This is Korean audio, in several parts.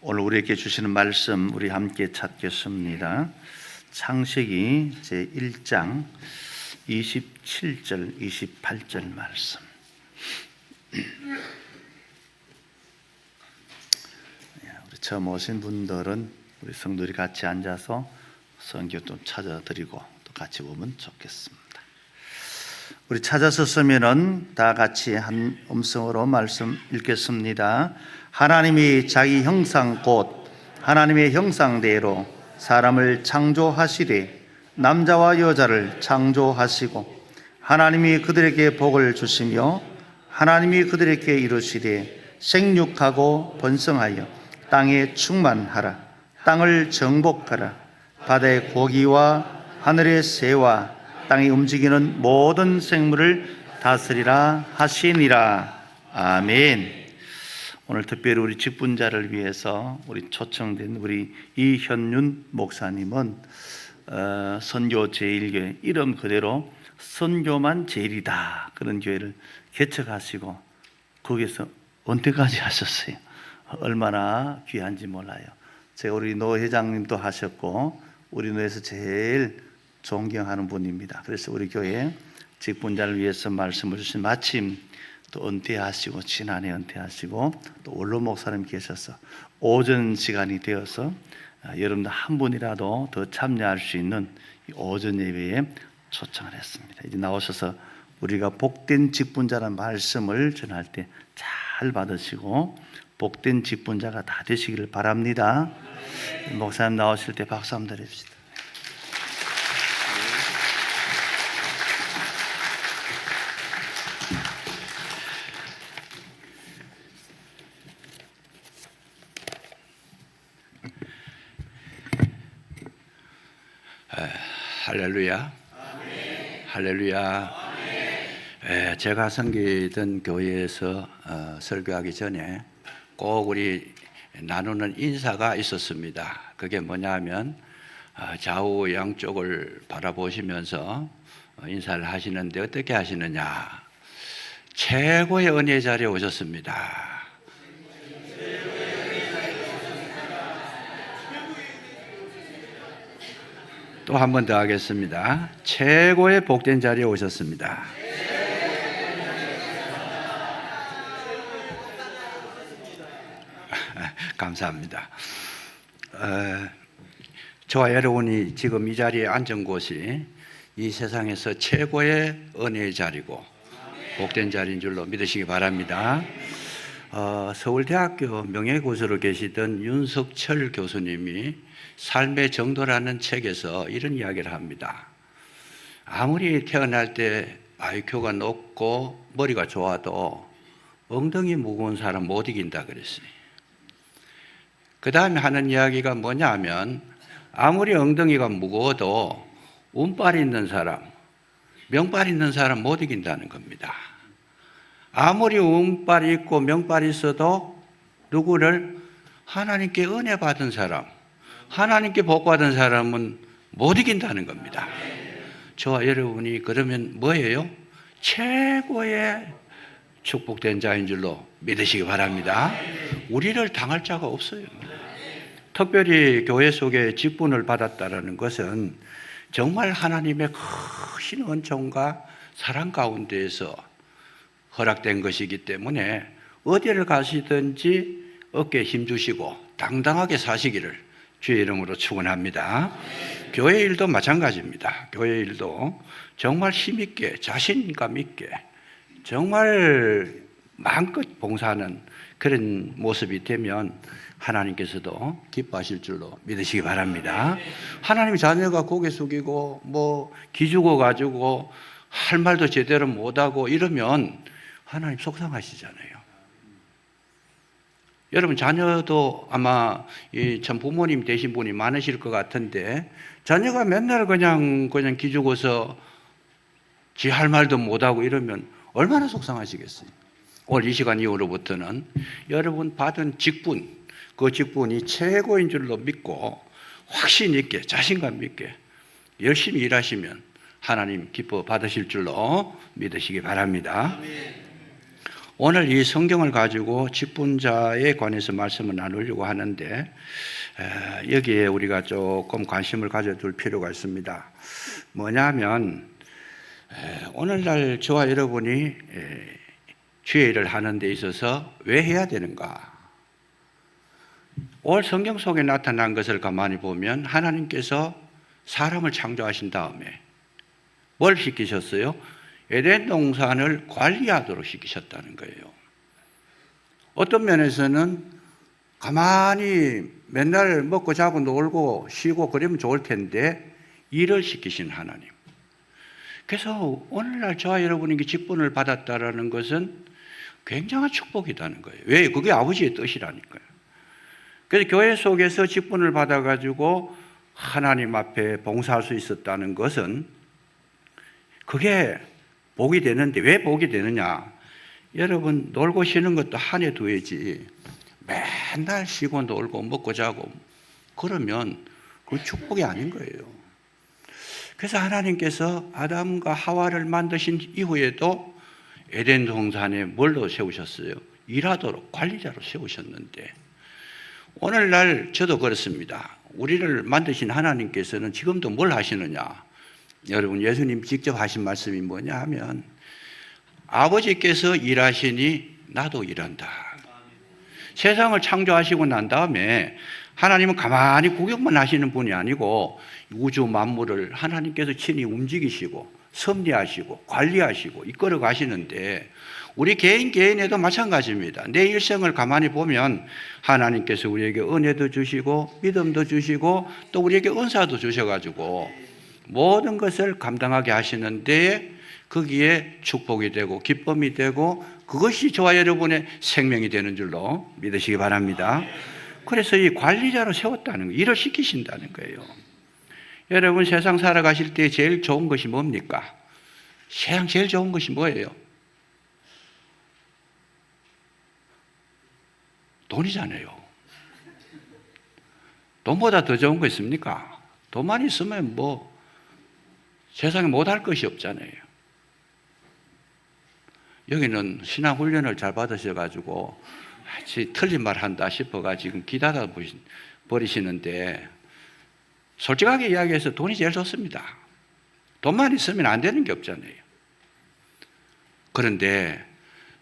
오늘 우리에게 주시는 말씀 우리 함께 찾겠습니다. 창세기 제1장 27절 28절 말씀. 우리 처음 오신 분들은 우리 성도들이 같이 앉아서 성경 좀 찾아드리고 또 같이 보면 좋겠습니다. 우리 찾아섰으면은 다 같이 한 음성으로 말씀 읽겠습니다. 하나님이 자기 형상 곧 하나님의 형상대로 사람을 창조하시되 남자와 여자를 창조하시고 하나님이 그들에게 복을 주시며 하나님이 그들에게 이르시되 생육하고 번성하여 땅에 충만하라. 땅을 정복하라. 바다의 고기와 하늘의 새와 땅에 움직이는 모든 생물을 다스리라 하시니라. 아멘. 오늘 특별히 우리 직분자를 위해서 우리 초청된 우리 이현윤 목사님은 선교 제1교회 이름 그대로 선교만 제일이다 그런 교회를 개척하시고 거기서 은퇴까지 하셨어요. 얼마나 귀한지 몰라요. 제가 우리 노 회장님도 하셨고 우리 노에서 제일 존경하는 분입니다. 그래서 우리 교회 직분자를 위해서 말씀을 주신 마침 또 은퇴하시고 지난해 은퇴하시고 또 원로 목사님 계셔서 오전 시간이 되어서 여러분들 한 분이라도 더 참여할 수 있는 오전 예배에 초청을 했습니다. 이제 나오셔서 우리가 복된 직분자라는 말씀을 전할 때 잘 받으시고 복된 직분자가 다 되시기를 바랍니다. 목사님 나오실 때 박수 한번 드립시다. 할렐루야. 아멘. 할렐루야. 아멘. 제가 섬기던 교회에서 설교하기 전에 꼭 우리 나누는 인사가 있었습니다. 그게 뭐냐면 좌우 양쪽을 바라보시면서 인사를 하시는데 어떻게 하시느냐. 최고의 은혜 자리에 오셨습니다. 또 한 번 더 하겠습니다. 최고의 복된 자리에 오셨습니다. 감사합니다. 저와 여러분이 지금 이 자리에 앉은 곳이 이 세상에서 최고의 은혜의 자리고 복된 자리인 줄로 믿으시기 바랍니다. 서울대학교 명예교수로 계시던 윤석철 교수님이 삶의 정도라는 책에서 이런 이야기를 합니다. 아무리 태어날 때 IQ가 높고 머리가 좋아도 엉덩이 무거운 사람 못 이긴다 그랬어요. 그 다음에 하는 이야기가 뭐냐 하면 아무리 엉덩이가 무거워도 운빨 있는 사람, 명빨 있는 사람 못 이긴다는 겁니다. 아무리 운빨이 있고 명빨이 있어도 누구를 하나님께 은혜 받은 사람, 하나님께 복 받은 사람은 못 이긴다는 겁니다. 저와 여러분이 그러면 뭐예요? 최고의 축복된 자인 줄로 믿으시기 바랍니다. 우리를 당할 자가 없어요. 특별히 교회 속에 직분을 받았다는 것은 정말 하나님의 큰 은총과 사랑 가운데에서 허락된 것이기 때문에 어디를 가시든지 어깨에 힘주시고 당당하게 사시기를 주의 이름으로 축원합니다. 교회 일도 마찬가지입니다. 교회 일도 정말 힘있게 자신감 있게 정말 마음껏 봉사하는 그런 모습이 되면 하나님께서도 기뻐하실 줄로 믿으시기 바랍니다. 하나님 자녀가 고개 숙이고 뭐 기죽어 가지고 할 말도 제대로 못하고 이러면 하나님 속상하시잖아요. 여러분 자녀도 아마 참 부모님 되신 분이 많으실 것 같은데 자녀가 맨날 그냥 기죽어서 지 할 말도 못하고 이러면 얼마나 속상하시겠어요. 오늘 이 시간 이후로부터는 여러분 받은 직분, 그 직분이 최고인 줄로 믿고 확신 있게 자신감 있게 열심히 일하시면 하나님 기뻐 받으실 줄로 믿으시기 바랍니다. 오늘 이 성경을 가지고 직분자에 관해서 말씀을 나누려고 하는데 여기에 우리가 조금 관심을 가져둘 필요가 있습니다. 뭐냐면 오늘날 저와 여러분이 주의 일을 하는 데 있어서 왜 해야 되는가? 오늘 성경 속에 나타난 것을 가만히 보면 하나님께서 사람을 창조하신 다음에 뭘 시키셨어요? 에덴 동산을 관리하도록 시키셨다는 거예요. 어떤 면에서는 가만히 맨날 먹고 자고 놀고 쉬고 그러면 좋을 텐데 일을 시키신 하나님. 그래서 오늘날 저와 여러분에게 직분을 받았다라는 것은 굉장한 축복이라는 거예요. 왜? 그게 아버지의 뜻이라니까요. 그래서 교회 속에서 직분을 받아가지고 하나님 앞에 봉사할 수 있었다는 것은 그게 복이 되는데 왜 복이 되느냐? 여러분 놀고 쉬는 것도 한해 두 해지 맨날 쉬고 놀고 먹고 자고 그러면 그 축복이 아닌 거예요. 그래서 하나님께서 아담과 하와를 만드신 이후에도 에덴 동산에 뭘로 세우셨어요? 일하도록 관리자로 세우셨는데 오늘날 저도 그렇습니다. 우리를 만드신 하나님께서는 지금도 뭘 하시느냐? 여러분 예수님 직접 하신 말씀이 뭐냐 하면 아버지께서 일하시니 나도 일한다. 세상을 창조하시고 난 다음에 하나님은 가만히 구경만 하시는 분이 아니고 우주 만물을 하나님께서 친히 움직이시고 섭리하시고 관리하시고 이끌어 가시는데 우리 개인에도 마찬가지입니다. 내 일생을 가만히 보면 하나님께서 우리에게 은혜도 주시고 믿음도 주시고 또 우리에게 은사도 주셔가지고 모든 것을 감당하게 하시는데 거기에 축복이 되고 기쁨이 되고 그것이 저와 여러분의 생명이 되는 줄로 믿으시기 바랍니다. 그래서 이 관리자로 세웠다는 거예요. 일을 시키신다는 거예요. 여러분 세상 살아가실 때 제일 좋은 것이 뭡니까? 세상 제일 좋은 것이 뭐예요? 돈이잖아요. 돈보다 더 좋은 거 있습니까? 돈만 있으면 뭐 세상에 못할 것이 없잖아요. 여기는 신앙훈련을 잘 받으셔가지고 틀린 말 한다 싶어가 지금 기다려 버리시는데 솔직하게 이야기해서 돈이 제일 좋습니다. 돈만 있으면 안 되는 게 없잖아요. 그런데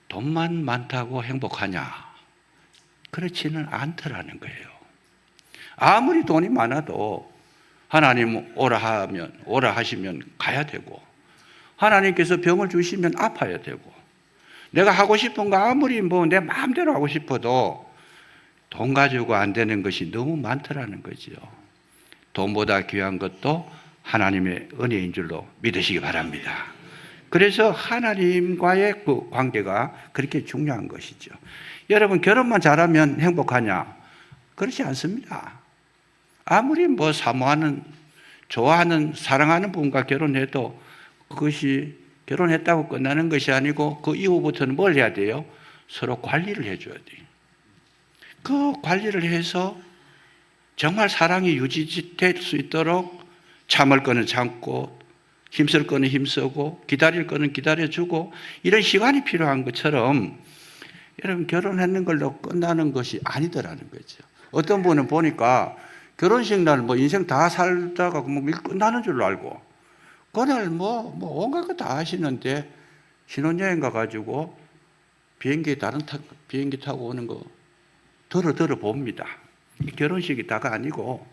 돈만 많다고 행복하냐? 그렇지는 않더라는 거예요. 아무리 돈이 많아도 하나님 오라 하시면 가야 되고 하나님께서 병을 주시면 아파야 되고 내가 하고 싶은 거 아무리 내 마음대로 하고 싶어도 돈 가지고 안 되는 것이 너무 많더라는 거죠. 돈보다 귀한 것도 하나님의 은혜인 줄로 믿으시기 바랍니다. 그래서 하나님과의 그 관계가 그렇게 중요한 것이죠. 여러분 결혼만 잘하면 행복하냐? 그렇지 않습니다. 아무리 사모하는, 좋아하는, 사랑하는 분과 결혼해도 그것이 결혼했다고 끝나는 것이 아니고 그 이후부터는 뭘 해야 돼요? 서로 관리를 해줘야 돼요. 그 관리를 해서 정말 사랑이 유지될 수 있도록 참을 거는 참고 힘쓸 거는 힘쓰고 기다릴 거는 기다려주고 이런 시간이 필요한 것처럼 여러분 결혼했는 걸로 끝나는 것이 아니더라는 거죠. 어떤 분은 보니까 결혼식 날 인생 다 살다가 일 끝나는 줄로 알고 그날 온갖 거 다 하시는데 신혼여행 가가지고 비행기 타고 오는 거 들어 봅니다. 결혼식이 다가 아니고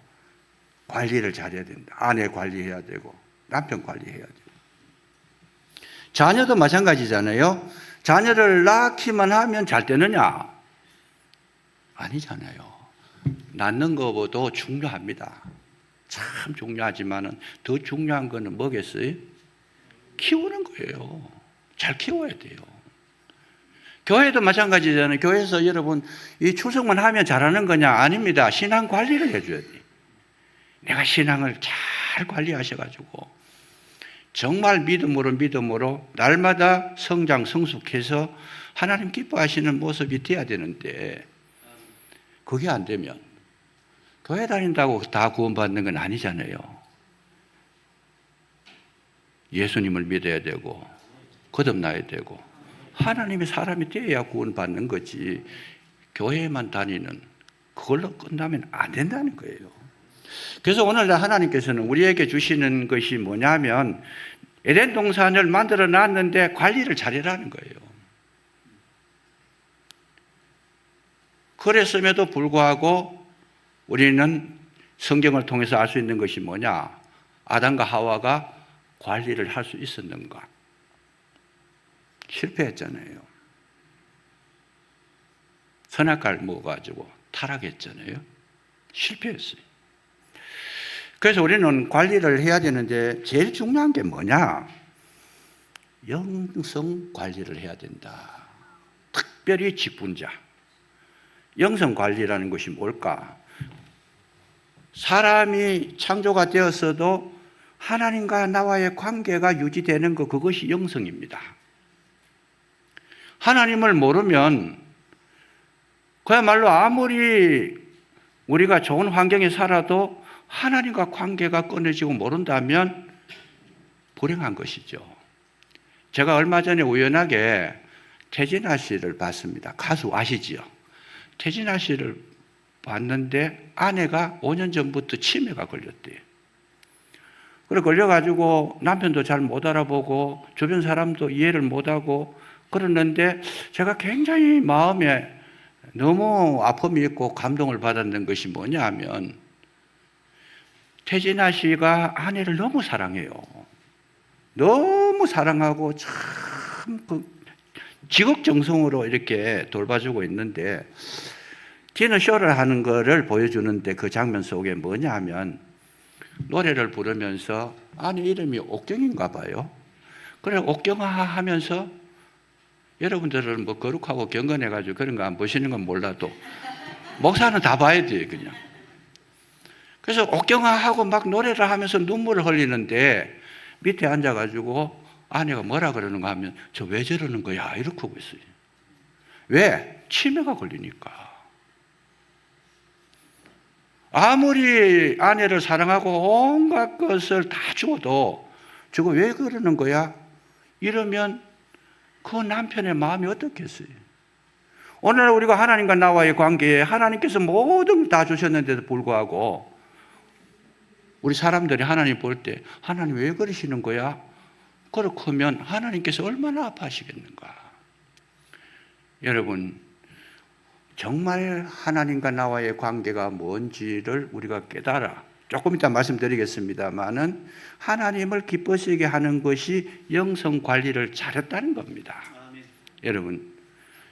관리를 잘해야 된다. 아내 관리해야 되고 남편 관리해야 되고 자녀도 마찬가지잖아요. 자녀를 낳기만 하면 잘 되느냐? 아니잖아요. 낳는 것보다 중요합니다. 참 중요하지만은 더 중요한 거는 뭐겠어요? 키우는 거예요. 잘 키워야 돼요. 교회도 마찬가지잖아요. 교회에서 여러분 이 출석만 하면 잘하는 거냐? 아닙니다. 신앙 관리를 해줘야 돼. 내가 신앙을 잘 관리하셔가지고 정말 믿음으로 날마다 성장 성숙해서 하나님 기뻐하시는 모습이 돼야 되는데 그게 안 되면 교회 다닌다고 다 구원받는 건 아니잖아요. 예수님을 믿어야 되고 거듭나야 되고 하나님의 사람이 되어야 구원받는 거지 교회에만 다니는 그걸로 끝나면 안 된다는 거예요. 그래서 오늘날 하나님께서는 우리에게 주시는 것이 뭐냐면 에덴 동산을 만들어 놨는데 관리를 잘해라는 거예요. 그랬음에도 불구하고 우리는 성경을 통해서 알 수 있는 것이 뭐냐? 아담과 하와가 관리를 할 수 있었는가? 실패했잖아요. 선악과를 먹어가지고 타락했잖아요. 실패했어요. 그래서 우리는 관리를 해야 되는데 제일 중요한 게 뭐냐? 영성 관리를 해야 된다. 특별히 직분자. 영성 관리라는 것이 뭘까? 사람이 창조가 되었어도 하나님과 나와의 관계가 유지되는 것, 그것이 영성입니다. 하나님을 모르면 그야말로 아무리 우리가 좋은 환경에 살아도 하나님과 관계가 끊어지고 모른다면 불행한 것이죠. 제가 얼마 전에 우연하게 태진아 씨를 봤습니다. 가수 아시지요? 태진아 씨를 봤는데 아내가 5년 전부터 치매가 걸렸대요. 그래 걸려가지고 남편도 잘 못 알아보고 주변 사람도 이해를 못하고 그러는데 제가 굉장히 마음에 너무 아픔이 있고 감동을 받았는 것이 뭐냐 하면 태진아 씨가 아내를 너무 사랑해요. 너무 사랑하고 참 지극정성으로 이렇게 돌봐주고 있는데 디너쇼를 하는 거를 보여주는데 그 장면 속에 뭐냐 하면 노래를 부르면서 아내 이름이 옥경인가 봐요. 그래 옥경아 하면서 여러분들은 뭐 거룩하고 경건해가지고 그런 거 안 보시는 건 몰라도 목사는 다 봐야 돼요 그냥. 그래서 옥경아 하고 막 노래를 하면서 눈물을 흘리는데 밑에 앉아가지고 아내가 뭐라 그러는가 하면 저 왜 저러는 거야 이렇게 하고 있어요. 왜? 치매가 걸리니까. 아무리 아내를 사랑하고 온갖 것을 다 주어도 저거 왜 그러는 거야? 이러면 그 남편의 마음이 어떻겠어요? 오늘 우리가 하나님과 나와의 관계에 하나님께서 모든 다 주셨는데도 불구하고 우리 사람들이 하나님 볼 때 하나님 왜 그러시는 거야? 그렇게 하면 하나님께서 얼마나 아파하시겠는가? 여러분 정말 하나님과 나와의 관계가 뭔지를 우리가 깨달아 조금 이따 말씀드리겠습니다만은 하나님을 기쁘시게 하는 것이 영성 관리를 잘했다는 겁니다. 아멘. 여러분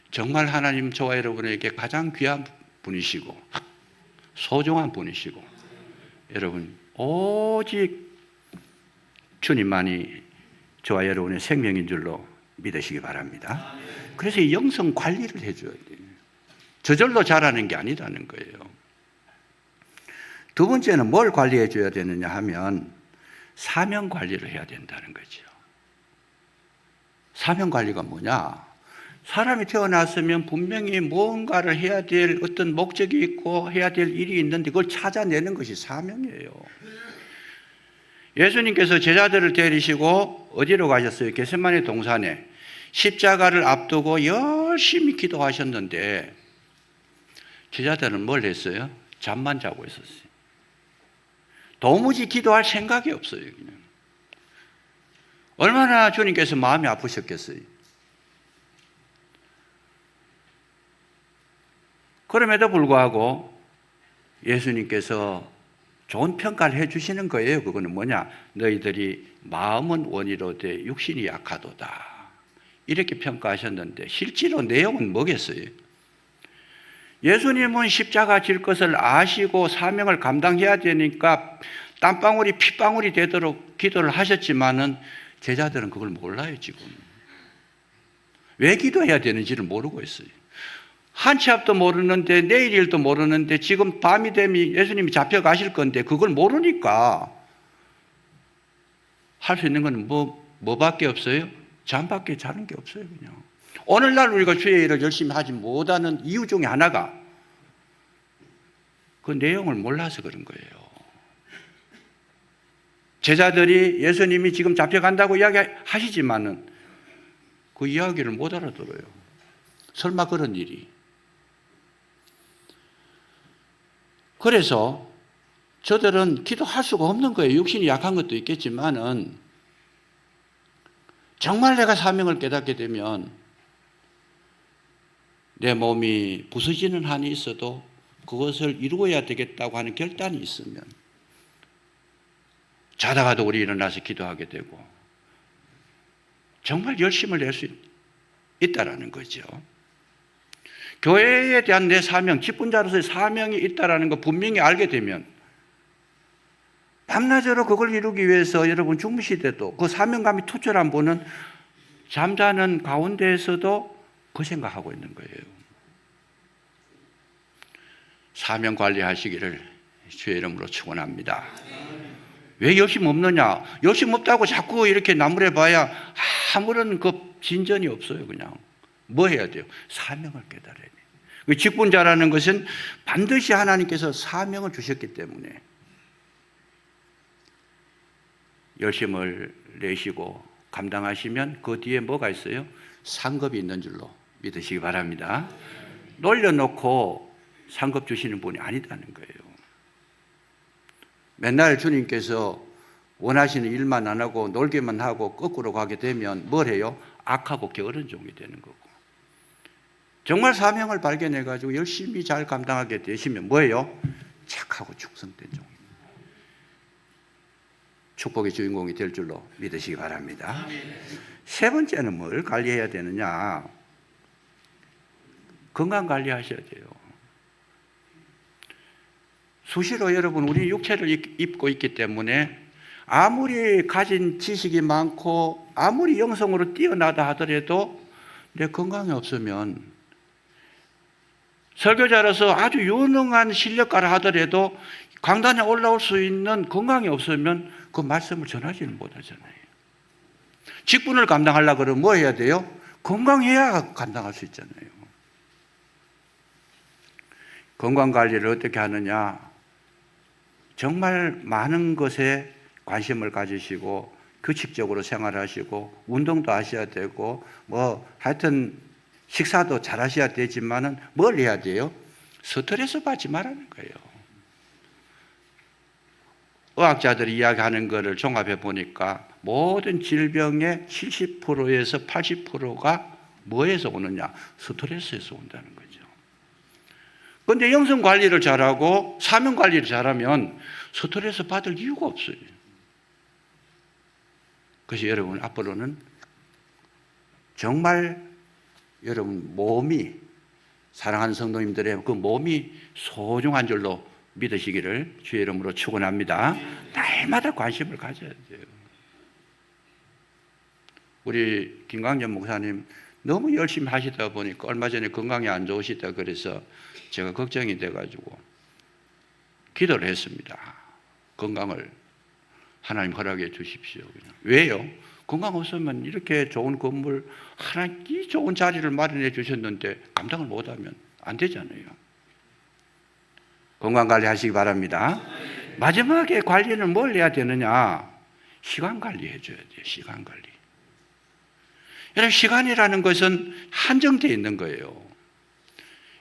정말 하나님 저와 여러분에게 가장 귀한 분이시고 소중한 분이시고 여러분 오직 주님만이 저와 여러분의 생명인 줄로 믿으시기 바랍니다. 그래서 이 영성 관리를 해줘야 돼요. 저절로 자라는 게 아니라는 거예요. 두 번째는 뭘 관리해 줘야 되느냐 하면 사명 관리를 해야 된다는 거죠. 사명 관리가 뭐냐? 사람이 태어났으면 분명히 무언가를 해야 될 어떤 목적이 있고 해야 될 일이 있는데 그걸 찾아내는 것이 사명이에요. 예수님께서 제자들을 데리시고 어디로 가셨어요? 겟세마네 동산에 십자가를 앞두고 열심히 기도하셨는데 제자들은 뭘 했어요? 잠만 자고 있었어요. 도무지 기도할 생각이 없어요. 그냥. 얼마나 주님께서 마음이 아프셨겠어요. 그럼에도 불구하고 예수님께서 좋은 평가를 해주시는 거예요. 그거는 뭐냐? 너희들이 마음은 원이로되 육신이 약하도다. 이렇게 평가하셨는데 실제로 내용은 뭐겠어요? 예수님은 십자가 질 것을 아시고 사명을 감당해야 되니까 땀방울이 핏방울이 되도록 기도를 하셨지만은 제자들은 그걸 몰라요 지금. 왜 기도해야 되는지를 모르고 있어요. 한 치 앞도 모르는데 내일 일도 모르는데 지금 밤이 되면 예수님이 잡혀가실 건데 그걸 모르니까 할 수 있는 건 뭐밖에 없어요? 잠밖에 자는 게 없어요 그냥. 오늘날 우리가 주의 일을 열심히 하지 못하는 이유 중에 하나가 그 내용을 몰라서 그런 거예요. 제자들이 예수님이 지금 잡혀간다고 이야기하시지만은 그 이야기를 못 알아들어요. 설마 그런 일이. 그래서 저들은 기도할 수가 없는 거예요. 육신이 약한 것도 있겠지만은 정말 내가 사명을 깨닫게 되면 내 몸이 부서지는 한이 있어도 그것을 이루어야 되겠다고 하는 결단이 있으면 자다가도 우리 일어나서 기도하게 되고 정말 열심을 낼 수 있다라는 거죠. 교회에 대한 내 사명, 직분자로서의 사명이 있다라는 거 분명히 알게 되면 밤낮으로 그걸 이루기 위해서 여러분 중부시대도 그 사명감이 투철한 분은 잠자는 가운데에서도 그 생각하고 있는 거예요. 사명 관리하시기를 주의 이름으로 축원합니다. 왜 열심 없느냐? 열심 없다고 자꾸 이렇게 나무래봐야 아무런 그 진전이 없어요. 그냥 뭐 해야 돼요? 사명을 깨달아야 돼요. 직분자라는 것은 반드시 하나님께서 사명을 주셨기 때문에 열심을 내시고 감당하시면 그 뒤에 뭐가 있어요? 상급이 있는 줄로 믿으시기 바랍니다. 놀려놓고 상급 주시는 분이 아니다는 거예요. 맨날 주님께서 원하시는 일만 안 하고 놀기만 하고 거꾸로 가게 되면 뭘 해요? 악하고 게으른 종이 되는 거고. 정말 사명을 발견해가지고 열심히 잘 감당하게 되시면 뭐예요? 착하고 충성된 종입니다. 축복의 주인공이 될 줄로 믿으시기 바랍니다. 세 번째는 뭘 관리해야 되느냐? 건강 관리하셔야 돼요. 수시로 여러분 우리 육체를 입고 있기 때문에 아무리 가진 지식이 많고 아무리 영성으로 뛰어나다 하더라도 내 건강이 없으면 설교자로서 아주 유능한 실력가라 하더라도 강단에 올라올 수 있는 건강이 없으면 그 말씀을 전하지는 못하잖아요. 직분을 감당하려고 그러면 뭐 해야 돼요? 건강해야 감당할 수 있잖아요. 건강관리를 어떻게 하느냐? 정말 많은 것에 관심을 가지시고 규칙적으로 생활하시고 운동도 하셔야 되고 뭐 하여튼 식사도 잘 하셔야 되지만은 뭘 해야 돼요? 스트레스 받지 말라는 거예요. 의학자들이 이야기하는 것을 종합해 보니까 모든 질병의 70%에서 80%가 뭐에서 오느냐? 스트레스에서 온다는 거죠. 그런데 영성 관리를 잘하고 사명 관리를 잘하면 스트레스 받을 이유가 없어요. 그래서 여러분 앞으로는 정말 여러분 몸이 사랑하는 성도님들의 그 몸이 소중한 줄로 믿으시기를 주의 이름으로 축원합니다. 날마다 관심을 가져야 돼요. 우리 김광전 목사님 너무 열심히 하시다 보니까 얼마 전에 건강이 안 좋으시다 그래서 제가 걱정이 돼가지고 기도를 했습니다. 건강을 하나님 허락해 주십시오. 그냥. 왜요? 건강 없으면 이렇게 좋은 건물, 하나님 이 좋은 자리를 마련해 주셨는데 감당을 못하면 안 되잖아요. 건강 관리하시기 바랍니다. 마지막에 관리는 뭘 해야 되느냐? 시간 관리해 줘야 돼요. 시간 관리. 여러분 시간이라는 것은 한정되어 있는 거예요.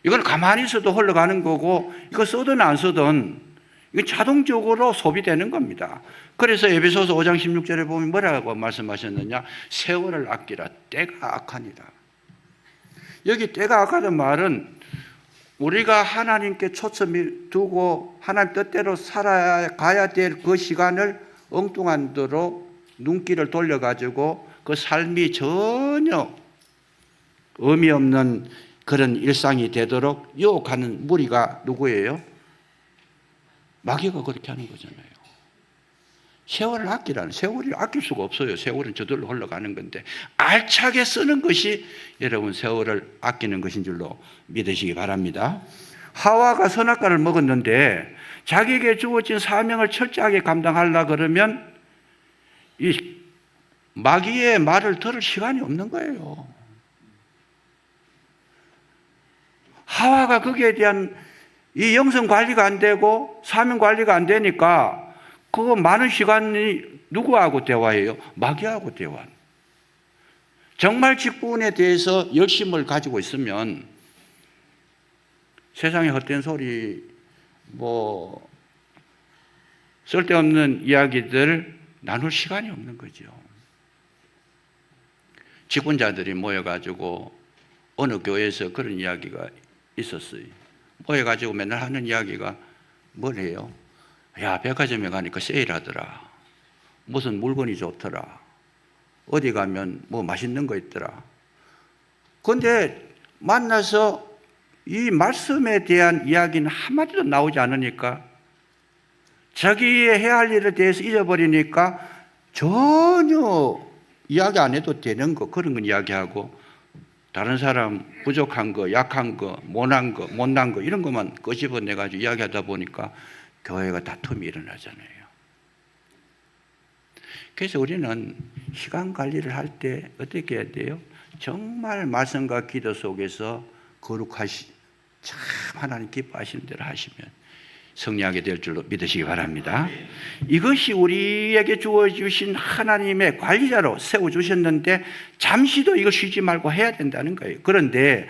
이건 가만히 있어도 흘러가는 거고 이거 쓰든 안 쓰든 이건 자동적으로 소비되는 겁니다. 그래서 에베소서 5장 16절에 보면 뭐라고 말씀하셨느냐? 세월을 아끼라 때가 악하니라. 여기 때가 악하다는 말은 우리가 하나님께 초점을 두고 하나님 뜻대로 살아가야 될 그 시간을 엉뚱한 대로 눈길을 돌려가지고 그 삶이 전혀 의미 없는 그런 일상이 되도록 유혹하는 무리가 누구예요? 마귀가 그렇게 하는 거잖아요. 세월을 아끼라는, 세월이 아낄 수가 없어요. 세월은 저절로 흘러가는 건데 알차게 쓰는 것이 여러분 세월을 아끼는 것인 줄로 믿으시기 바랍니다. 하와가 선악과를 먹었는데 자기에게 주어진 사명을 철저하게 감당하려고 그러면 이 마귀의 말을 들을 시간이 없는 거예요. 하와가 거기에 대한 이 영성 관리가 안 되고 사명 관리가 안 되니까 그거 많은 시간이 누구하고 대화해요? 마귀하고 대화. 정말 직분에 대해서 열심을 가지고 있으면 세상의 헛된 소리, 쓸데없는 이야기들 나눌 시간이 없는 거죠. 직분자들이 모여가지고 어느 교회에서 그런 이야기가 있었어요. 모여가지고 맨날 하는 이야기가 뭐래요? 야, 백화점에 가니까 세일하더라. 무슨 물건이 좋더라. 어디 가면 뭐 맛있는 거 있더라. 그런데 만나서 이 말씀에 대한 이야기는 한마디도 나오지 않으니까 자기의 해야 할 일에 대해서 잊어버리니까 전혀 이야기 안 해도 되는 거, 그런 건 이야기하고 다른 사람 부족한 거, 약한 거, 못난 거, 못난 거 이런 것만 끄집어내가지고 이야기하다 보니까 교회가 다툼이 일어나잖아요. 그래서 우리는 시간 관리를 할 때 어떻게 해야 돼요? 정말 말씀과 기도 속에서 참 하나님 기뻐하시는 대로 하시면 승리하게 될 줄로 믿으시기 바랍니다. 이것이 우리에게 주어주신 하나님의 관리자로 세워주셨는데 잠시도 이걸 쉬지 말고 해야 된다는 거예요. 그런데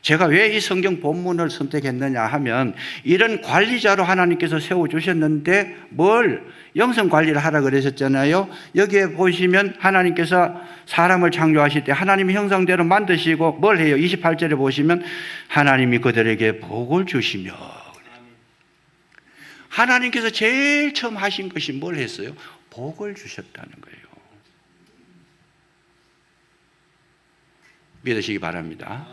제가 왜 이 성경 본문을 선택했느냐 하면 이런 관리자로 하나님께서 세워주셨는데 뭘 영성 관리를 하라 그러셨잖아요. 여기에 보시면 하나님께서 사람을 창조하실 때 하나님의 형상대로 만드시고 뭘 해요? 28절에 보시면 하나님이 그들에게 복을 주시며, 하나님께서 제일 처음 하신 것이 뭘 했어요? 복을 주셨다는 거예요. 믿으시기 바랍니다.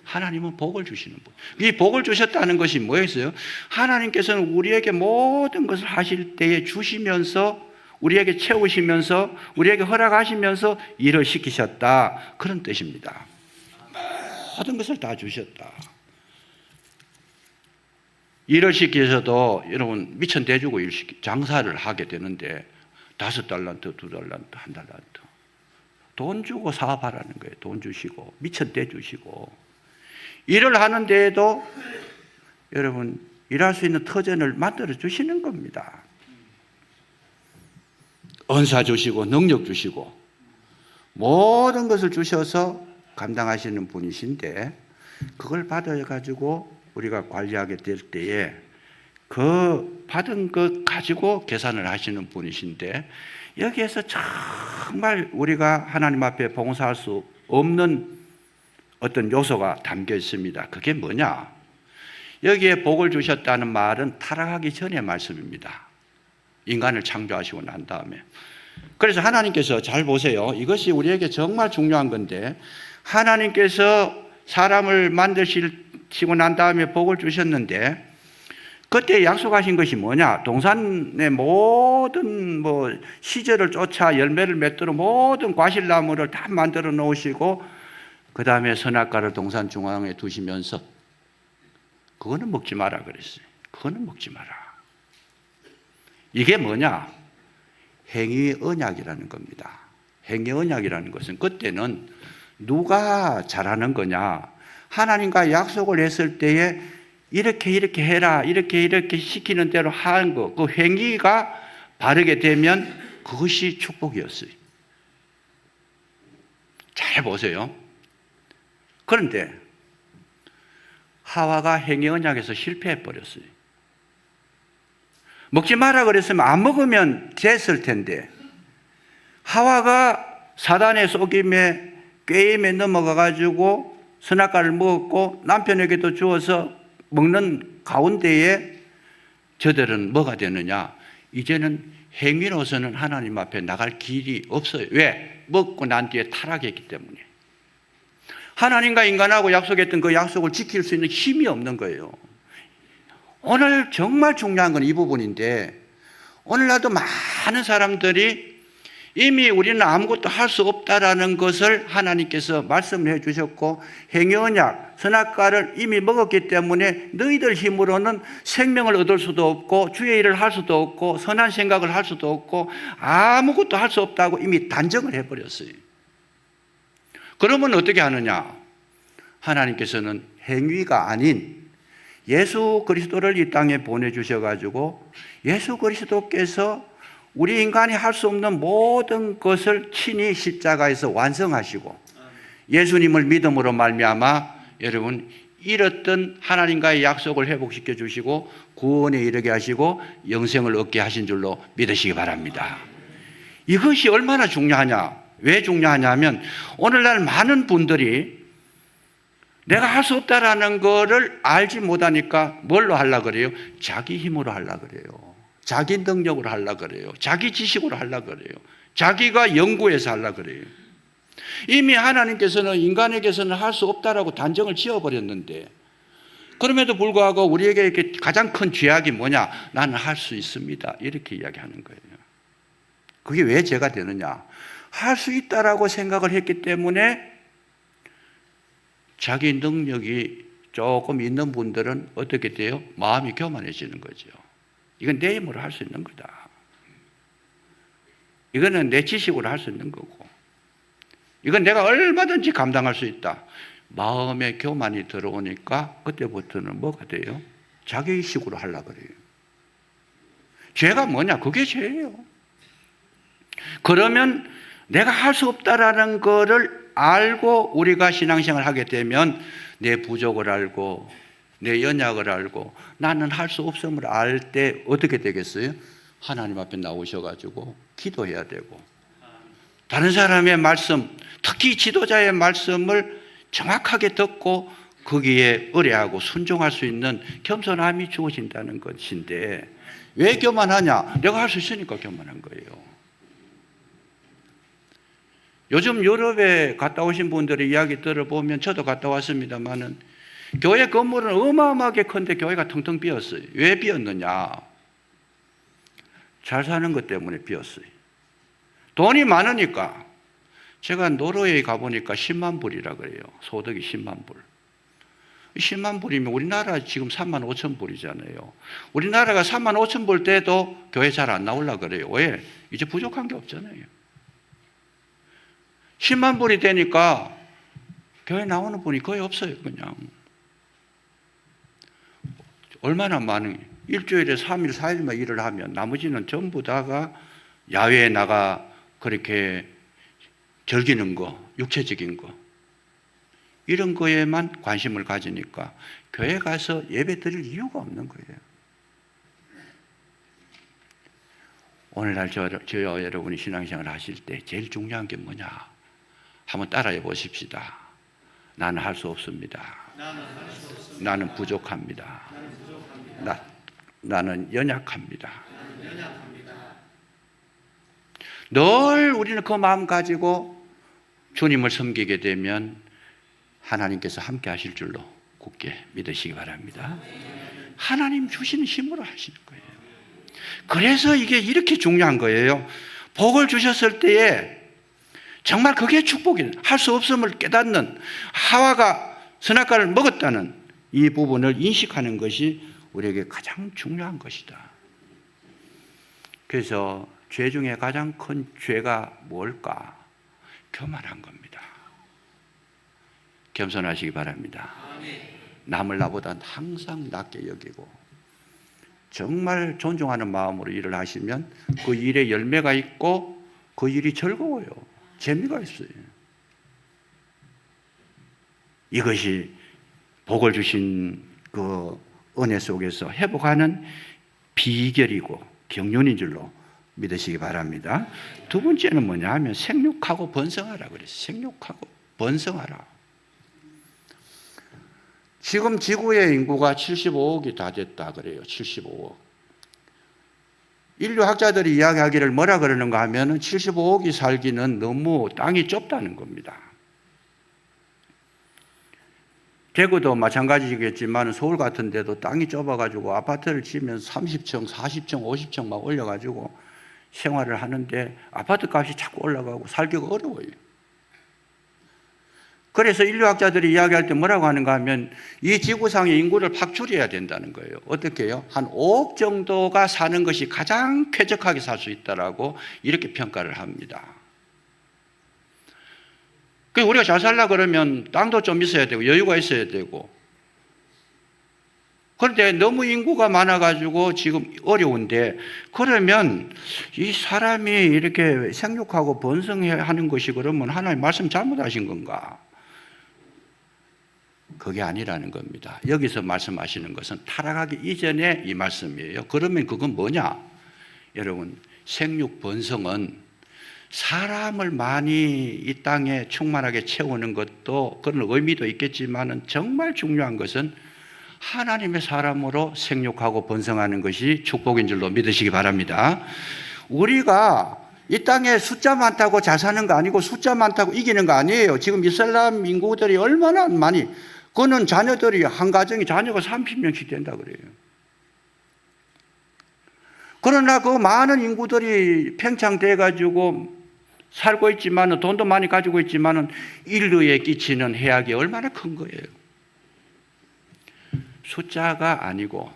하나님은 복을 주시는 분. 이 복을 주셨다는 것이 뭐였어요? 하나님께서는 우리에게 모든 것을 하실 때에 주시면서 우리에게 채우시면서 우리에게 허락하시면서 일을 시키셨다, 그런 뜻입니다. 모든 것을 다 주셨다. 일을 시키셔도 여러분 미천 대주고 장사를 하게 되는데 5달란트, 2달란트, 1달란트 돈 주고 사업하라는 거예요. 돈 주시고 미천 대주시고 일을 하는 데에도 여러분 일할 수 있는 터전을 만들어 주시는 겁니다. 은사 주시고 능력 주시고 모든 것을 주셔서 감당하시는 분이신데 그걸 받아가지고 우리가 관리하게 될 때에 그 받은 것 가지고 계산을 하시는 분이신데 여기에서 정말 우리가 하나님 앞에 봉사할 수 없는 어떤 요소가 담겨 있습니다. 그게 뭐냐? 여기에 복을 주셨다는 말은 타락하기 전의 말씀입니다. 인간을 창조하시고 난 다음에. 그래서 하나님께서 잘 보세요. 이것이 우리에게 정말 중요한 건데 하나님께서 사람을 만드시고 난 다음에 복을 주셨는데 그때 약속하신 것이 뭐냐? 동산의 모든 시절을 쫓아 열매를 맺도록 모든 과실나무를 다 만들어 놓으시고 그 다음에 선악과를 동산 중앙에 두시면서 그거는 먹지 마라 그랬어요. 그거는 먹지 마라. 이게 뭐냐? 행위 언약이라는 겁니다. 행위 언약이라는 것은 그때는 누가 잘하는 거냐? 하나님과 약속을 했을 때에 이렇게 해라, 이렇게 시키는 대로 하는 거, 그 행위가 바르게 되면 그것이 축복이었어요. 잘 보세요. 그런데 하와가 행위 언약에서 실패해 버렸어요. 먹지 마라 그랬으면 안 먹으면 됐을 텐데 하와가 사단의 속임에 꾀임에 넘어가 가지고 선악과를 먹었고 남편에게도 주어서 먹는 가운데에 저들은 뭐가 되느냐? 이제는 행위로서는 하나님 앞에 나갈 길이 없어요. 왜? 먹고 난 뒤에 타락했기 때문에. 하나님과 인간하고 약속했던 그 약속을 지킬 수 있는 힘이 없는 거예요. 오늘 정말 중요한 건 이 부분인데 오늘날도 많은 사람들이 이미 우리는 아무것도 할 수 없다라는 것을 하나님께서 말씀을 해 주셨고 행위 언약, 선악과를 이미 먹었기 때문에 너희들 힘으로는 생명을 얻을 수도 없고 주의 일을 할 수도 없고 선한 생각을 할 수도 없고 아무것도 할 수 없다고 이미 단정을 해버렸어요. 그러면 어떻게 하느냐? 하나님께서는 행위가 아닌 예수 그리스도를 이 땅에 보내주셔가지고 예수 그리스도께서 우리 인간이 할 수 없는 모든 것을 친히 십자가에서 완성하시고 예수님을 믿음으로 말미암아 여러분 잃었던 하나님과의 약속을 회복시켜 주시고 구원에 이르게 하시고 영생을 얻게 하신 줄로 믿으시기 바랍니다. 이것이 얼마나 중요하냐? 왜 중요하냐면 오늘날 많은 분들이 내가 할 수 없다라는 거를 알지 못하니까 뭘로 하려고 그래요? 자기 힘으로 하려고 그래요. 자기 능력으로 하려고 그래요. 자기 지식으로 하려고 그래요. 자기가 연구해서 하려고 그래요. 이미 하나님께서는 인간에게서는 할 수 없다라고 단정을 지어버렸는데 그럼에도 불구하고 우리에게 이렇게 가장 큰 죄악이 뭐냐? 나는 할 수 있습니다. 이렇게 이야기하는 거예요. 그게 왜 죄가 되느냐? 할 수 있다라고 생각을 했기 때문에 자기 능력이 조금 있는 분들은 어떻게 돼요? 마음이 교만해지는 거죠. 이건 내 힘으로 할 수 있는 거다. 이거는 내 지식으로 할 수 있는 거고 이건 내가 얼마든지 감당할 수 있다. 마음에 교만이 들어오니까 그때부터는 뭐가 돼요? 자기식으로 하려고 그래요. 죄가 뭐냐? 그게 죄예요. 그러면 내가 할 수 없다라는 거를 알고 우리가 신앙생활을 하게 되면 내 부족을 알고 내 연약을 알고 나는 할 수 없음을 알 때 어떻게 되겠어요? 하나님 앞에 나오셔가지고 기도해야 되고 다른 사람의 말씀, 특히 지도자의 말씀을 정확하게 듣고 거기에 의뢰하고 순종할 수 있는 겸손함이 주어진다는 것인데 왜 교만하냐? 내가 할 수 있으니까 교만한 거예요. 요즘 유럽에 갔다 오신 분들의 이야기 들어보면 저도 갔다 왔습니다만은 교회 건물은 어마어마하게 큰데 교회가 텅텅 비었어요. 왜 비었느냐? 잘 사는 것 때문에 비었어요. 돈이 많으니까. 제가 노르웨이 가보니까 10만 불이라 그래요. 소득이 10만 불. 10만 불이면 우리나라 지금 3만 5천 불이잖아요. 우리나라가 3만 5천 불 때도 교회 잘 안 나오려고 그래요. 왜? 이제 부족한 게 없잖아요. 10만 불이 되니까 교회 나오는 분이 거의 없어요. 그냥. 얼마나 많은 일주일에 3일, 4일만 일을 하면 나머지는 전부 다가 야외에 나가 그렇게 즐기는 거, 육체적인 거 이런 거에만 관심을 가지니까 교회 가서 예배 드릴 이유가 없는 거예요. 오늘날 저와 여러분이 신앙생활 하실 때 제일 중요한 게 뭐냐? 한번 따라해 보십시다. 나는 할 수 없습니다. 나는 부족합니다. 나는 연약합니다. 늘 우리는 그 마음 가지고 주님을 섬기게 되면 하나님께서 함께 하실 줄로 굳게 믿으시기 바랍니다. 하나님 주시는 힘으로 하시는 거예요. 그래서 이게 이렇게 중요한 거예요. 복을 주셨을 때에 정말 그게 축복이에요. 할 수 없음을 깨닫는 하와가 선악과를 먹었다는 이 부분을 인식하는 것이 우리에게 가장 중요한 것이다. 그래서 죄 중에 가장 큰 죄가 뭘까? 교만한 겁니다. 겸손하시기 바랍니다. 남을 나보다 항상 낮게 여기고 정말 존중하는 마음으로 일을 하시면 그 일에 열매가 있고 그 일이 즐거워요. 재미가 있어요. 이것이 복을 주신 그 은혜 속에서 회복하는 비결이고 경륜인 줄로 믿으시기 바랍니다. 두 번째는 뭐냐 하면 생육하고 번성하라 그랬어요. 생육하고 번성하라. 지금 지구의 인구가 75억이 다 됐다 그래요. 75억. 인류학자들이 이야기하기를 뭐라 그러는가 하면 75억이 살기는 너무 땅이 좁다는 겁니다. 대구도 마찬가지겠지만 서울 같은 데도 땅이 좁아가지고 아파트를 지으면 30층, 40층, 50층 막 올려가지고 생활을 하는데 아파트 값이 자꾸 올라가고 살기가 어려워요. 그래서 인류학자들이 이야기할 때 뭐라고 하는가 하면 이 지구상의 인구를 팍 줄여야 된다는 거예요. 어떻게 해요? 한 5억 정도가 사는 것이 가장 쾌적하게 살 수 있다라고 이렇게 평가를 합니다. 우리가 잘 살려고 그러면 땅도 좀 있어야 되고 여유가 있어야 되고 그런데 너무 인구가 많아가지고 지금 어려운데, 그러면 이 사람이 이렇게 생육하고 번성해야 하는 것이 그러면 하나님 말씀 잘못하신 건가? 그게 아니라는 겁니다. 여기서 말씀하시는 것은 타락하기 이전에 이 말씀이에요. 그러면 그건 뭐냐? 여러분, 생육 번성은 사람을 많이 이 땅에 충만하게 채우는 것도 그런 의미도 있겠지만은 정말 중요한 것은 하나님의 사람으로 생육하고 번성하는 것이 축복인 줄로 믿으시기 바랍니다. 우리가 이 땅에 숫자 많다고 잘 사는 거 아니고 숫자 많다고 이기는 거 아니에요. 지금 이슬람 인구들이 얼마나 많이, 그는 자녀들이 한 가정에 자녀가 30명씩 된다 그래요. 그러나 그 많은 인구들이 팽창돼 가지고 살고 있지만은, 돈도 많이 가지고 있지만은 인류에 끼치는 해악이 얼마나 큰 거예요. 숫자가 아니고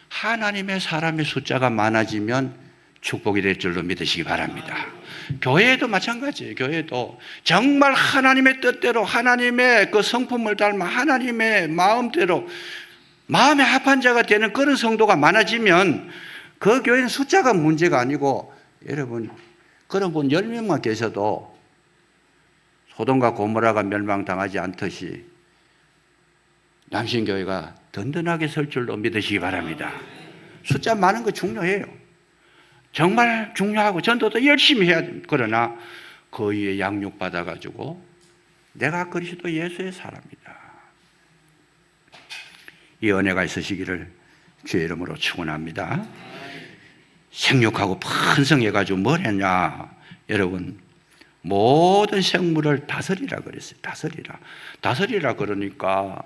하나님의 사람의 숫자가 많아지면 축복이 될 줄로 믿으시기 바랍니다. 교회도 마찬가지예요. 교회도 정말 하나님의 뜻대로 하나님의 그 성품을 닮아 하나님의 마음대로 마음에 합한 자가 되는 그런 성도가 많아지면 그 교회는 숫자가 문제가 아니고, 여러분, 그런 분 10명만 계셔도 소돔과 고모라가 멸망당하지 않듯이 남신교회가 든든하게 설 줄로 믿으시기 바랍니다. 숫자 많은 거 중요해요. 정말 중요하고 전도도 열심히 해야 됩니다. 그러나 그 위에 양육받아가지고 내가 그리스도 예수의 사람이다, 이 은혜가 있으시기를 주의 이름으로 축원합니다. 생육하고 번성해가지고 뭘 했냐? 여러분, 모든 생물을 다스리라 그랬어요. 다스리라 그러니까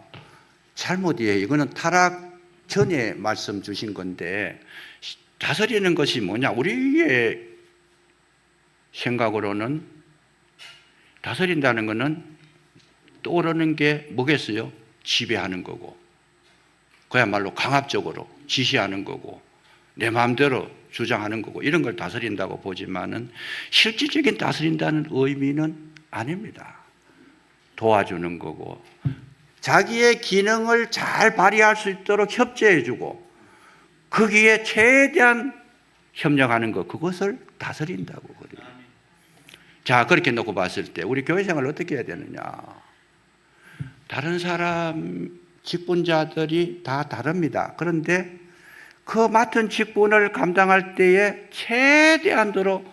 잘못이에요. 이거는 타락 전에 말씀 주신 건데, 다스리는 것이 뭐냐? 우리의 생각으로는 다스린다는 것은 떠오르는 게 뭐겠어요? 지배하는 거고, 그야말로 강압적으로 지시하는 거고, 내 마음대로 주장하는 거고, 이런 걸 다스린다고 보지만은 실질적인 다스린다는 의미는 아닙니다. 도와주는 거고, 자기의 기능을 잘 발휘할 수 있도록 협조해주고 거기에 최대한 협력하는 것, 그것을 다스린다고 그래요. 자, 그렇게 놓고 봤을 때 우리 교회 생활을 어떻게 해야 되느냐? 다른 사람 직분자들이 다 다릅니다. 그런데 그 맡은 직분을 감당할 때에 최대한도로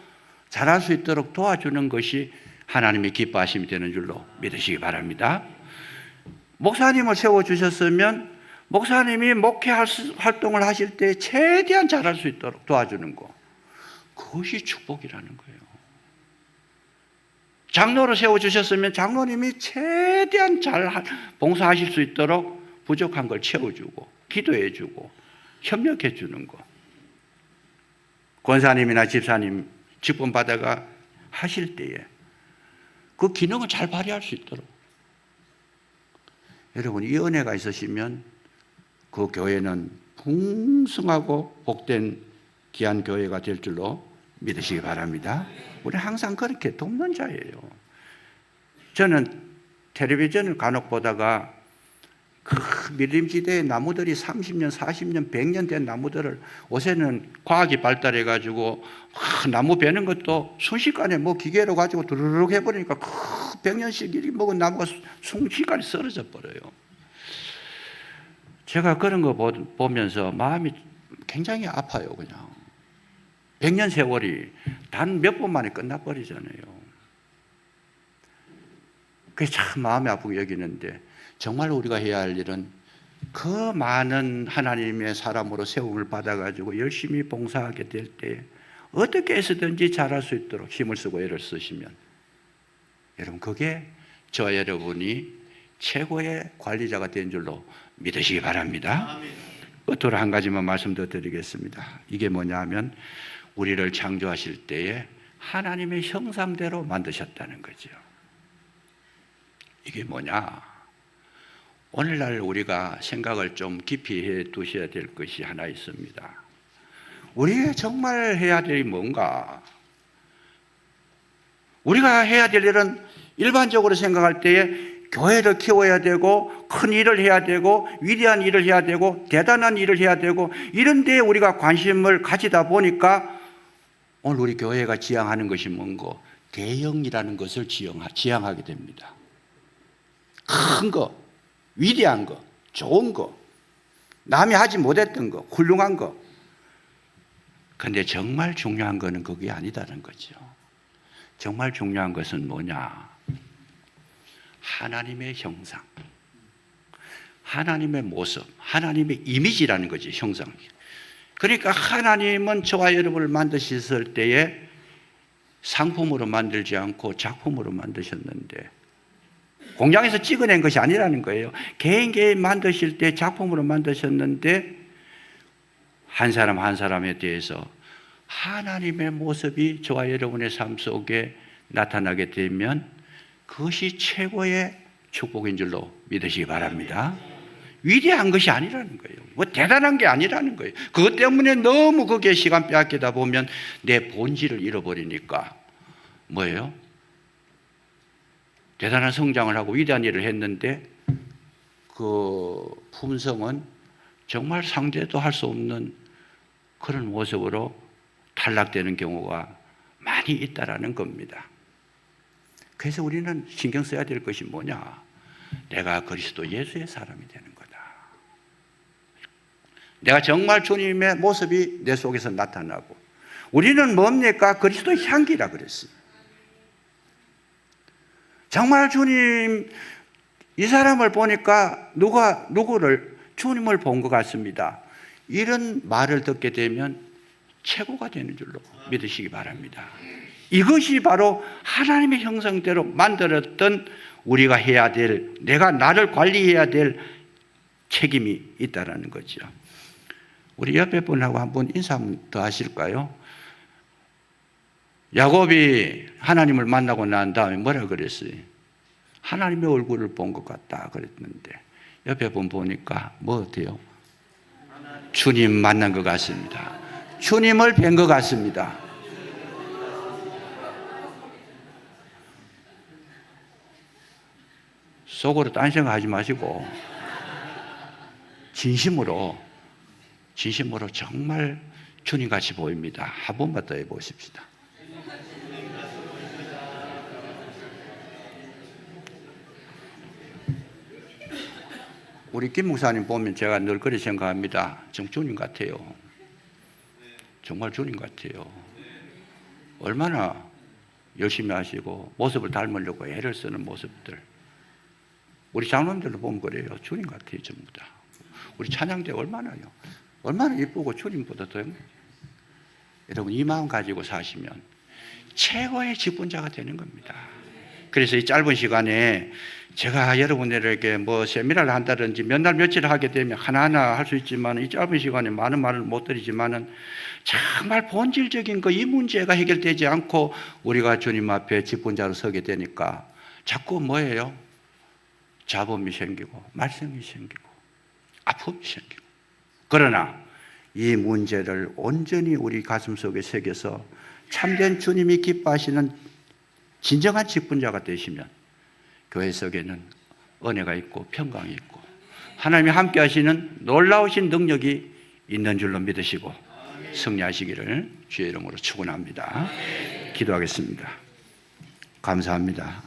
잘할 수 있도록 도와주는 것이 하나님의 기뻐하심이 되는 줄로 믿으시기 바랍니다. 목사님을 세워주셨으면 목사님이 목회 활동을 하실 때 최대한 잘할 수 있도록 도와주는 것, 그것이 축복이라는 거예요. 장로를 세워주셨으면 장로님이 최대한 잘 봉사하실 수 있도록 부족한 걸 채워주고 기도해주고 협력해주는 것, 권사님이나 집사님 직분 받아가 하실 때에 그 기능을 잘 발휘할 수 있도록, 여러분, 이 은혜가 있으시면 그 교회는 풍성하고 복된 귀한 교회가 될 줄로 믿으시기 바랍니다. 우리 항상 그렇게 돕는 자예요. 저는 텔레비전을 간혹 보다가 그 밀림지대의 나무들이 30년, 40년, 100년 된 나무들을, 요새는 과학이 발달해가지고 나무 베는 것도 순식간에 뭐 기계로 가지고 두루룩 해버리니까 100년씩 이렇게 먹은 나무가 순식간에 쓰러져 버려요. 제가 그런 거 보면서 마음이 굉장히 아파요. 그냥 100년 세월이 단 몇 번 만에 끝나버리잖아요. 그게 참 마음이 아프게 여기는데, 정말 우리가 해야 할 일은 그 많은 하나님의 사람으로 세움을 받아가지고 열심히 봉사하게 될 때 어떻게 해서든지 잘할 수 있도록 힘을 쓰고 애를 쓰시면, 여러분, 그게 저와 여러분이 최고의 관리자가 된 줄로 믿으시기 바랍니다. 끝으로 한 가지만 말씀 더 드리겠습니다. 이게 뭐냐 하면, 우리를 창조하실 때에 하나님의 형상대로 만드셨다는 거죠. 이게 뭐냐? 오늘날 우리가 생각을 좀 깊이 해 두셔야 될 것이 하나 있습니다. 우리가 정말 해야 될 일이 뭔가? 우리가 해야 될 일은 일반적으로 생각할 때에 교회를 키워야 되고 큰 일을 해야 되고 위대한 일을 해야 되고 대단한 일을 해야 되고 이런 데에 우리가 관심을 가지다 보니까 오늘 우리 교회가 지향하는 것이 뭔고? 대형이라는 것을 지향하게 됩니다. 큰 거, 위대한 거, 좋은 거, 남이 하지 못했던 거, 훌륭한 거. 근데 정말 중요한 거는 그게 아니다는 거죠. 정말 중요한 것은 뭐냐? 하나님의 형상, 하나님의 모습, 하나님의 이미지라는 거지, 형상이. 그러니까 하나님은 저와 여러분을 만드셨을 때에 상품으로 만들지 않고 작품으로 만드셨는데 공장에서 찍어낸 것이 아니라는 거예요. 개인 만드실 때 작품으로 만드셨는데 한 사람 한 사람에 대해서 하나님의 모습이 저와 여러분의 삶 속에 나타나게 되면 그것이 최고의 축복인 줄로 믿으시기 바랍니다. 위대한 것이 아니라는 거예요. 뭐 대단한 게 아니라는 거예요. 그것 때문에 너무 거기에 시간 빼앗기다 보면 내 본질을 잃어버리니까 뭐예요? 대단한 성장을 하고 위대한 일을 했는데 그 품성은 정말 상대도 할 수 없는 그런 모습으로 탈락되는 경우가 많이 있다라는 겁니다. 그래서 우리는 신경 써야 될 것이 뭐냐? 내가 그리스도 예수의 사람이 되는 거다. 내가 정말 주님의 모습이 내 속에서 나타나고 우리는 뭡니까? 그리스도 향기라 그랬어요. 정말 주님 이 사람을 보니까 누구를 주님을 본 것 같습니다. 이런 말을 듣게 되면 최고가 되는 줄로 믿으시기 바랍니다. 이것이 바로 하나님의 형상대로 만들었던 우리가 해야 될, 내가 나를 관리해야 될 책임이 있다라는 거죠. 우리 옆에 분하고 한번 인사 한번 더 하실까요? 야곱이 하나님을 만나고 난 다음에 뭐라 그랬어요? 하나님의 얼굴을 본 것 같다 그랬는데 옆에 분 보니까 뭐 어때요? 주님 만난 것 같습니다. 주님을 뵌 것 같습니다. 속으로 딴 생각하지 마시고 진심으로 정말 주님같이 보입니다. 한 번만 더 해보십시다. 우리 김 목사님 보면 제가 늘 그렇게 생각합니다. 정말 주님 같아요. 정말 주님 같아요. 얼마나 열심히 하시고 모습을 닮으려고 애를 쓰는 모습들. 우리 장로님들도 보면 그래요. 주님 같아요. 전부 다. 우리 찬양대 얼마나 이쁘고 주님보다 더 여러분 이 마음 가지고 사시면 최고의 직분자가 되는 겁니다. 그래서 이 짧은 시간에 제가 여러분들에게 뭐 세미나를 한다든지 몇 날 며칠 하게 되면 하나하나 할 수 있지만 이 짧은 시간에 많은 말을 못 드리지만은 정말 본질적인 이 문제가 해결되지 않고 우리가 주님 앞에 직분자로 서게 되니까 자꾸 뭐예요? 잡음이 생기고 말썽이 생기고 아픔이 생기고. 그러나 이 문제를 온전히 우리 가슴 속에 새겨서 참된 주님이 기뻐하시는 진정한 직분자가 되시면 교회 속에는 은혜가 있고 평강이 있고 하나님이 함께 하시는 놀라우신 능력이 있는 줄로 믿으시고 승리하시기를 주의 이름으로 축원합니다. 기도하겠습니다. 감사합니다.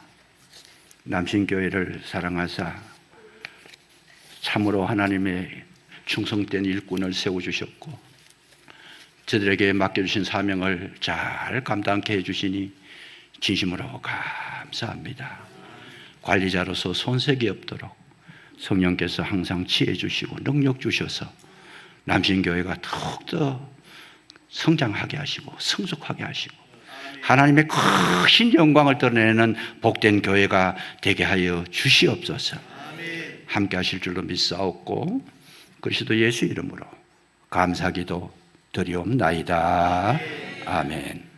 남신교회를 사랑하사 참으로 하나님의 충성된 일꾼을 세워주셨고 저들에게 맡겨주신 사명을 잘 감당케 해주시니 진심으로 감사합니다. 관리자로서 손색이 없도록 성령께서 항상 지혜 주시고 능력 주셔서 남신교회가 더욱더 성장하게 하시고 성숙하게 하시고 하나님의 크신 영광을 드러내는 복된 교회가 되게 하여 주시옵소서. 함께 하실 줄로 믿사옵고 그리스도 예수 이름으로 감사기도 드리옵나이다. 아멘.